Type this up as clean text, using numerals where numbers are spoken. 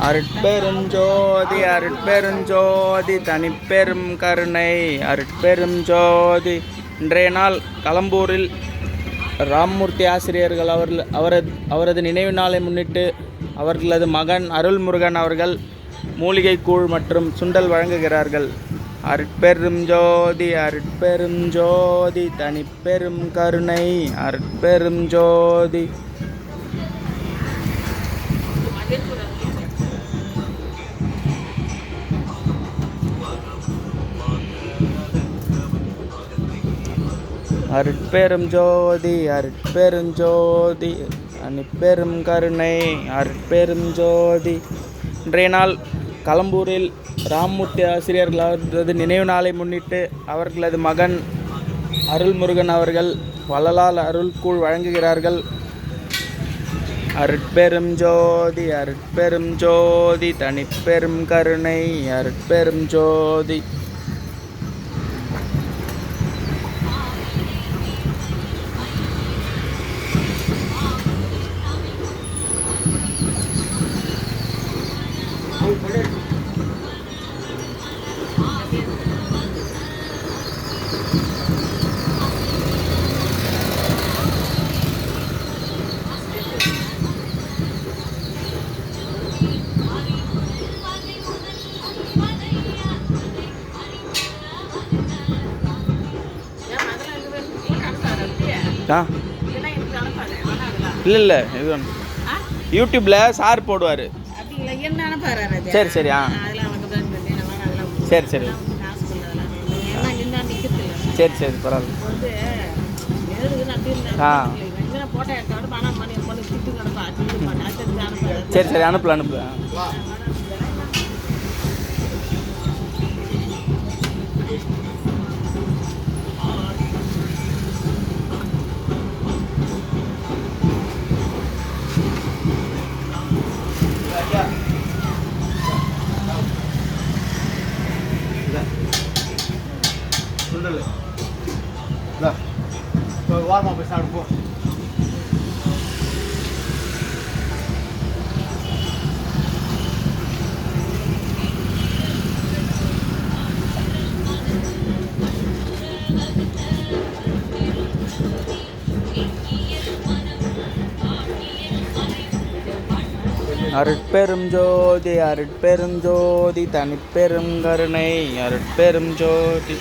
அருட்பெருஞ்சோதி அருட்பெருஞ்சோதி தனிப்பெரும் கருணை அருட்பெரும் ஜோதி. இன்றைய நாள் களம்பூரில் ராமமூர்த்தி ஆசிரியர்கள் அவரது நினைவு நாளை முன்னிட்டு அவர்களது மகன் அருள்முருகன் அவர்கள் மூலிகை கூழ் மற்றும் சுண்டல் வழங்குகிறார்கள். அருட்பெரும் ஜோதி அருட்பெரும் ஜோதி தனிப்பெரும் கருணை அருட்பெரும் ஜோதி. அருட்பெரும் ஜோதி அருட்பெரும் ஜோதி தனிப்பெரும் கருணை அருட்பெரும் ஜோதி. இன்றைய நாள் களம்பூரில் ராமமூர்த்தி ஆசிரியர்கள் அவரது நினைவு நாளை முன்னிட்டு அவர்களது மகன் அருள்முருகன் அவர்கள் வள்ளலால் அருள்கூழ் வழங்குகிறார்கள். அருட்பெரும் ஜோதி அருட்பெரும் ஜோதி தனிப்பெரும் கருணை அருட்பெரும் ஜோதி. இல்லை இது யூடியூப்பில் சார் போடுவார். சரி சரி சரி சரி சரி சரி பரவாயில்ல. சரி சரி அனுப்பல அனுப்பல. வாரமா போய் சாப்பிடுவோம். அருட்பெரும் ஜோதி அருட்பெரும் ஜோதி தனிப்பெரும் கருணை அருட்பெரும் ஜோதி.